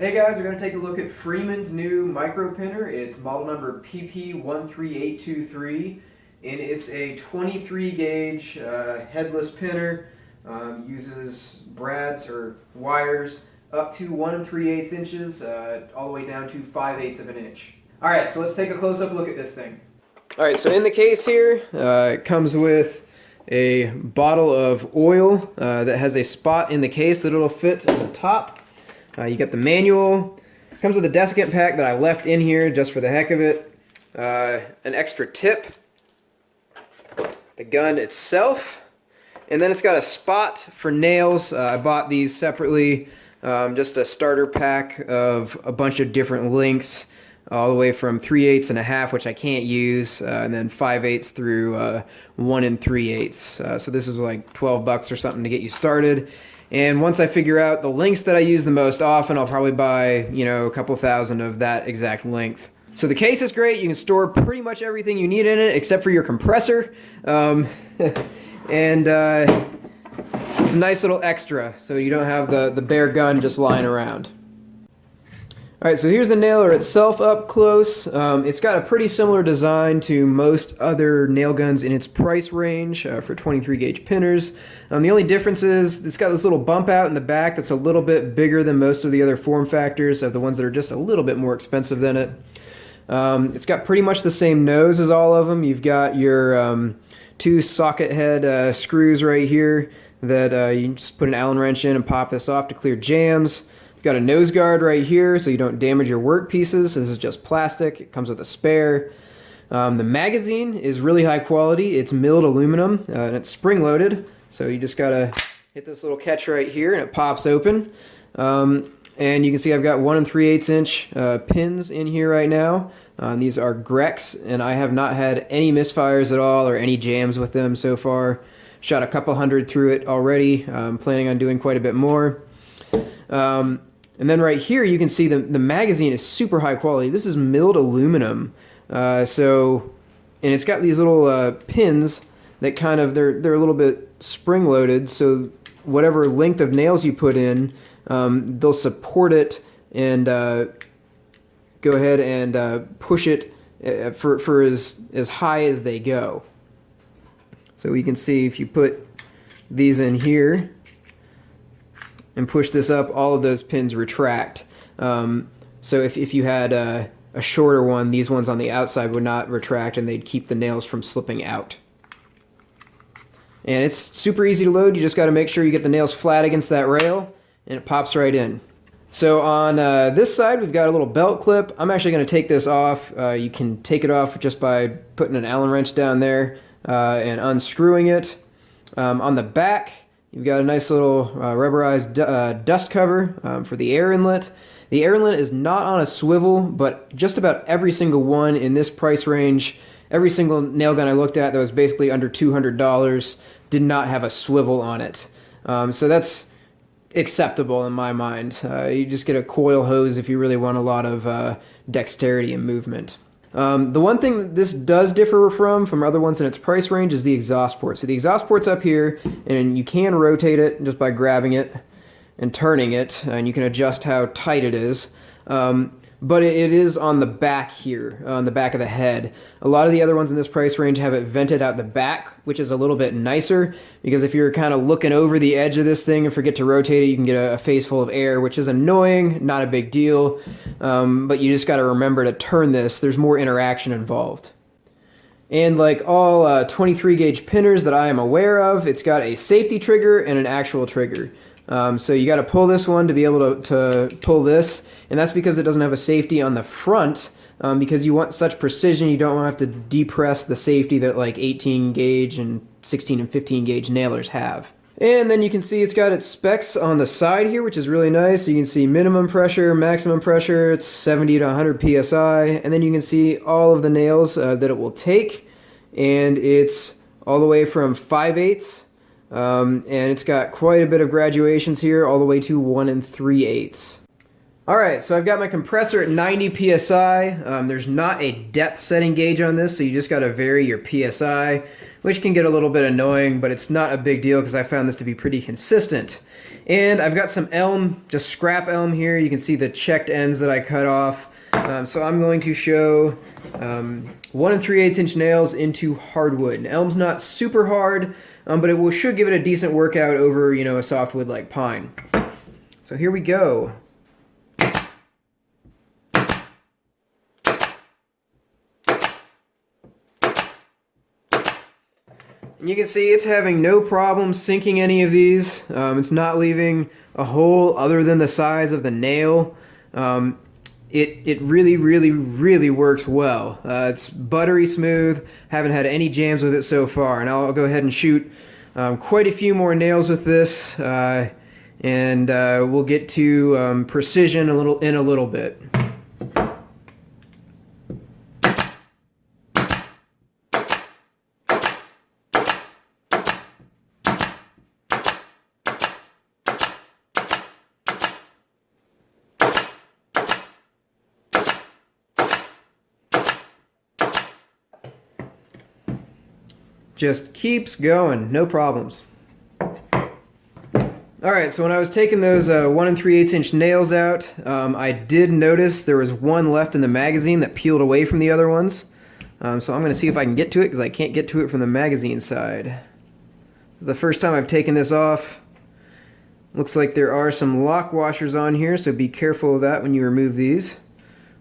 Hey guys, we're going to take a look at Freeman's new micro pinner. It's model number PP13823, and it's a 23 gauge headless pinner. Uses brads or wires up to 1 3/8 inches, all the way down to 5/8 of an inch. Alright, so let's take a close up look at this thing. Alright, so in the case here, it comes with a bottle of oil that has a spot in the case that it'll fit on the top. You got the manual. Comes with a desiccant pack that I left in here just for the heck of it. An extra tip. The gun itself. And then it's got a spot for nails. I bought these separately. Just a starter pack of a bunch of different lengths. All the way from 3/8 and a half, which I can't use, and then 5/8 through 1 3/8. So this is like $12 or something to get you started. And once I figure out the lengths that I use the most often, I'll probably buy, a couple thousand of that exact length. So the case is great. You can store pretty much everything you need in it except for your compressor. And it's a nice little extra, so you don't have the bare gun just lying around. Alright, so here's the nailer itself up close. It's got a pretty similar design to most other nail guns in its price range for 23 gauge pinners. The only difference is it's got this little bump out in the back that's a little bit bigger than most of the other form factors, the ones that are just a little bit more expensive than it. It's got pretty much the same nose as all of them. You've got your two socket head screws right here that you can just put an Allen wrench in and pop this off to clear jams. You've got a nose guard right here so you don't damage your work pieces. This is just plastic. It comes with a spare. The magazine is really high quality. It's milled aluminum and it's spring loaded. So you just gotta hit this little catch right here and it pops open. And you can see I've got 1 3/8 inch pins in here right now. These are Grex, and I have not had any misfires at all or any jams with them so far. Shot a couple hundred through it already. I'm planning on doing quite a bit more. And then right here you can see the magazine is super high quality. This is milled aluminum. And it's got these little pins that kind of, they're a little bit spring loaded, so whatever length of nails you put in, they'll support it and go ahead and push it for as high as they go. So you can see if you put these in here and push this up, all of those pins retract. So if you had a shorter one, these ones on the outside would not retract and they'd keep the nails from slipping out. And it's super easy to load. You just got to make sure you get the nails flat against that rail and it pops right in. So on this side, we've got a little belt clip. I'm actually going to take this off. You can take it off just by putting an Allen wrench down there and unscrewing it. On the back, you've got a nice little rubberized dust cover for the air inlet. The air inlet is not on a swivel, but just about every single one in this price range, every single nail gun I looked at that was basically under $200 did not have a swivel on it. So that's acceptable in my mind. You just get a coil hose if you really want a lot of dexterity and movement. The one thing that this does differ from other ones in its price range is the exhaust port. So the exhaust port's up here, and you can rotate it just by grabbing it and turning it, and you can adjust how tight it is. But it is on the back here, on the back of the head. A lot of the other ones in this price range have it vented out the back, which is a little bit nicer, because if you're kind of looking over the edge of this thing and forget to rotate it, you can get a face full of air, which is annoying, not a big deal, but you just got to remember to turn this. There's more interaction involved. And like all 23 gauge pinners that I am aware of, it's got a safety trigger and an actual trigger. So you got to pull this one to be able to pull this, and that's because it doesn't have a safety on the front, because you want such precision. You don't want to have to depress the safety that like 18 gauge and 16 and 15 gauge nailers have. And then you can see it's got its specs on the side here, which is really nice. So you can see minimum pressure, maximum pressure, it's 70 to 100 psi, and then you can see all of the nails that it will take, and it's all the way from 5/8. And it's got quite a bit of graduations here, all the way to 1 3/8. Alright, so I've got my compressor at 90 psi. There's not a depth setting gauge on this, so you just got to vary your psi, which can get a little bit annoying, but it's not a big deal because I found this to be pretty consistent. And I've got some elm, just scrap elm here. You can see the checked ends that I cut off. So I'm going to show 1 3/8 inch nails into hardwood. And elm's not super hard, but it should give it a decent workout over, you know, a softwood like pine. So here we go. And you can see it's having no problem sinking any of these. It's not leaving a hole other than the size of the nail. It really, really, really works well. It's buttery smooth. Haven't had any jams with it so far. And I'll go ahead and shoot quite a few more nails with this. And we'll get to precision in a little bit. Just keeps going, no problems. Alright, so when I was taking those 1 3/8 inch nails out, I did notice there was one left in the magazine that peeled away from the other ones. So I'm going to see if I can get to it, because I can't get to it from the magazine side. This is the first time I've taken this off. Looks like there are some lock washers on here, so be careful of that when you remove these.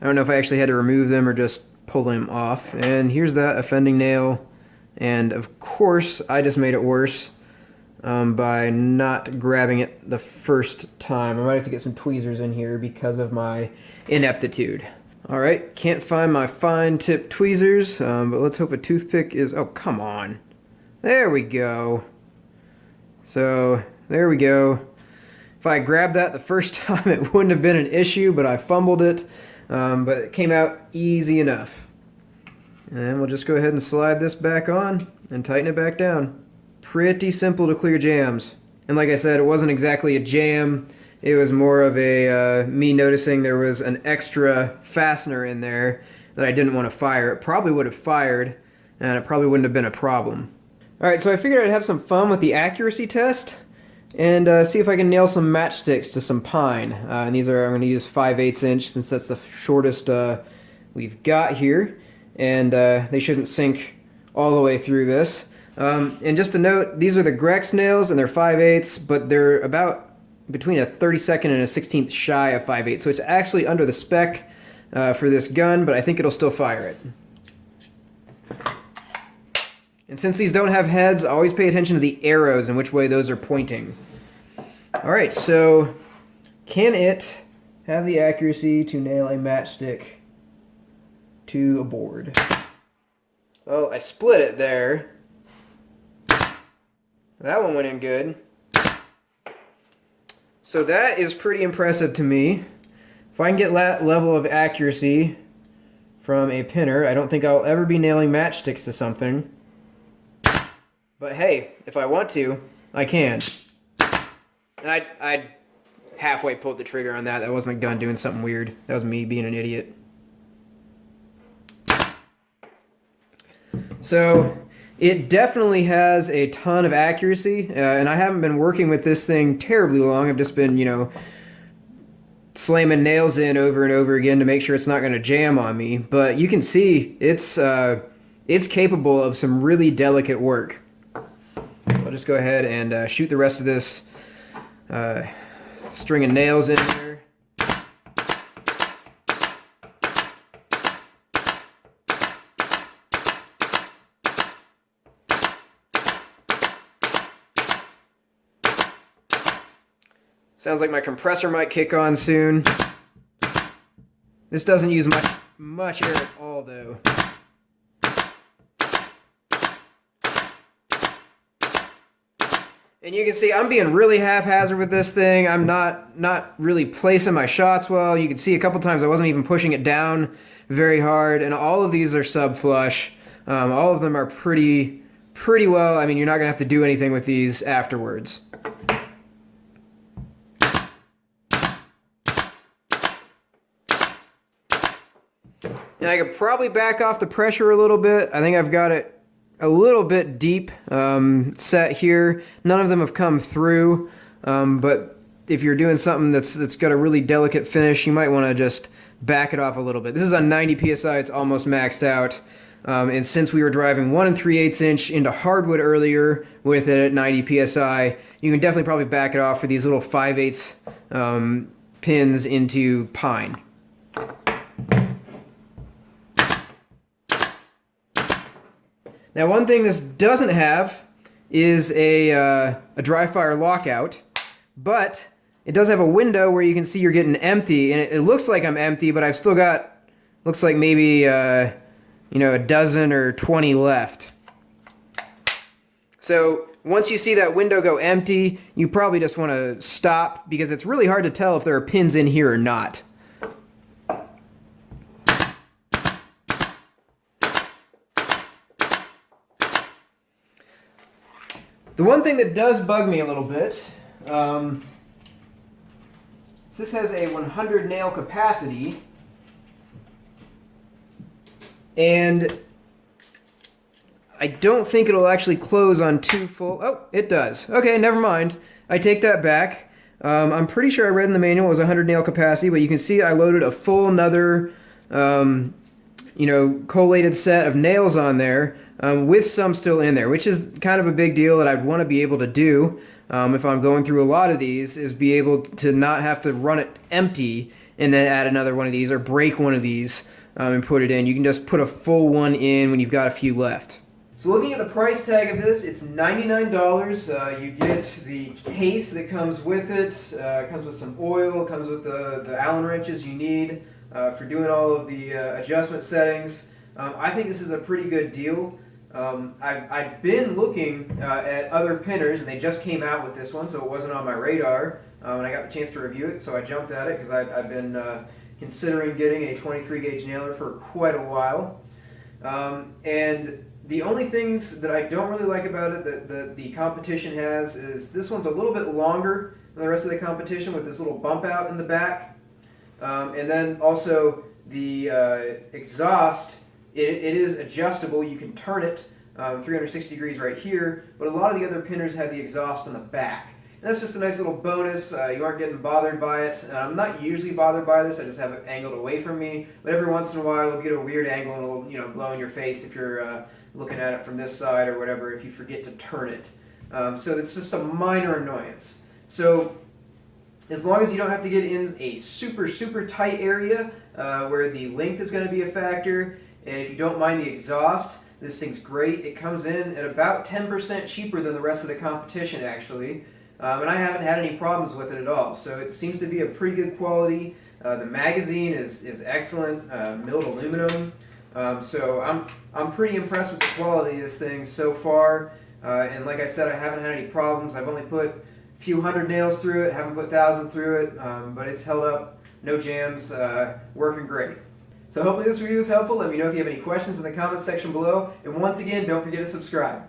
I don't know if I actually had to remove them or just pull them off. And here's that offending nail. And of course, I just made it worse by not grabbing it the first time. I might have to get some tweezers in here because of my ineptitude. Alright, can't find my fine tip tweezers, but let's hope a toothpick is... Oh, come on. There we go. So, there we go. If I grabbed that the first time, it wouldn't have been an issue, but I fumbled it. But it came out easy enough. And we'll just go ahead and slide this back on and tighten it back down. Pretty simple to clear jams. And like I said, it wasn't exactly a jam. It was more of a me noticing there was an extra fastener in there that I didn't want to fire. It probably would have fired, and it probably wouldn't have been a problem. Alright, so I figured I'd have some fun with the accuracy test and see if I can nail some matchsticks to some pine. And these are, I'm going to use 5/8 inch since that's the shortest we've got here. And they shouldn't sink all the way through this. And just a note, these are the Grex nails, and they're 5/8, but they're about between a 32nd and a 16th shy of 5/8, so it's actually under the spec for this gun, but I think it'll still fire it. And since these don't have heads, always pay attention to the arrows and which way those are pointing. Alright, so can it have the accuracy to nail a matchstick to a board? Well, I split it there. That one went in good. So that is pretty impressive to me. If I can get that level of accuracy from a pinner, I don't think I'll ever be nailing matchsticks to something. But hey, if I want to, I can. And I halfway pulled the trigger on that. That wasn't the gun doing something weird. That was me being an idiot. So it definitely has a ton of accuracy, and I haven't been working with this thing terribly long. I've just been, you know, slamming nails in over and over again to make sure it's not going to jam on me. But you can see it's capable of some really delicate work. I'll just go ahead and shoot the rest of this string of nails in there. Sounds like my compressor might kick on soon. This doesn't use much air at all, though. And you can see I'm being really haphazard with this thing. I'm not really placing my shots well. You can see a couple times I wasn't even pushing it down very hard. And all of these are sub-flush. All of them are pretty well. I mean, you're not going to have to do anything with these afterwards. And I could probably back off the pressure a little bit. I think I've got it a little bit deep set here. None of them have come through. but if you're doing something that's got a really delicate finish, you might want to just back it off a little bit. This is on 90 psi, it's almost maxed out. And since we were driving 1 3/8 inch into hardwood earlier with it at 90 psi, you can definitely probably back it off for these little 5/8 pins into pine. Now, one thing this doesn't have is a dry fire lockout, but it does have a window where you can see you're getting empty, and it looks like I'm empty, but I've still got, looks like maybe a dozen or 20 left. So once you see that window go empty, you probably just want to stop, because it's really hard to tell if there are pins in here or not. The one thing that does bug me a little bit, this has a 100 nail capacity, and I don't think it'll actually close on 2 full. Oh, it does. Okay, never mind. I take that back. I'm pretty sure I read in the manual it was 100 nail capacity, but you can see I loaded a full another, collated set of nails on there, with some still in there, which is kind of a big deal that I'd want to be able to do if I'm going through a lot of these, is be able to not have to run it empty and then add another one of these or break one of these and put it in. You can just put a full one in when you've got a few left. So looking at the price tag of this, it's $99. You get the case that comes with it. Comes with some oil. Comes with the Allen wrenches you need for doing all of the adjustment settings. I think this is a pretty good deal. I've been looking at other pinners, and they just came out with this one, so it wasn't on my radar. And I got the chance to review it, so I jumped at it because I've been considering getting a 23 gauge nailer for quite a while. And the only things that I don't really like about it that the competition has is this one's a little bit longer than the rest of the competition, with this little bump out in the back. And then also the exhaust, it is adjustable. You can turn it 360 degrees right here, but a lot of the other pinners have the exhaust on the back. And that's just a nice little bonus. You aren't getting bothered by it. I'm not usually bothered by this. I just have it angled away from me. But every once in a while, you'll get a weird angle and it'll blow in your face if you're looking at it from this side or whatever, if you forget to turn it. So it's just a minor annoyance. So as long as you don't have to get in a super, super tight area where the length is going to be a factor, and if you don't mind the exhaust, this thing's great. It comes in at about 10% cheaper than the rest of the competition, actually. And I haven't had any problems with it at all. So it seems to be a pretty good quality. The magazine is excellent, milled aluminum. So I'm pretty impressed with the quality of this thing so far. And like I said, I haven't had any problems. I've only put a few hundred nails through it, haven't put thousands through it, but it's held up, no jams, working great. So hopefully this review was helpful. Let me know if you have any questions in the comments section below. And once again, don't forget to subscribe.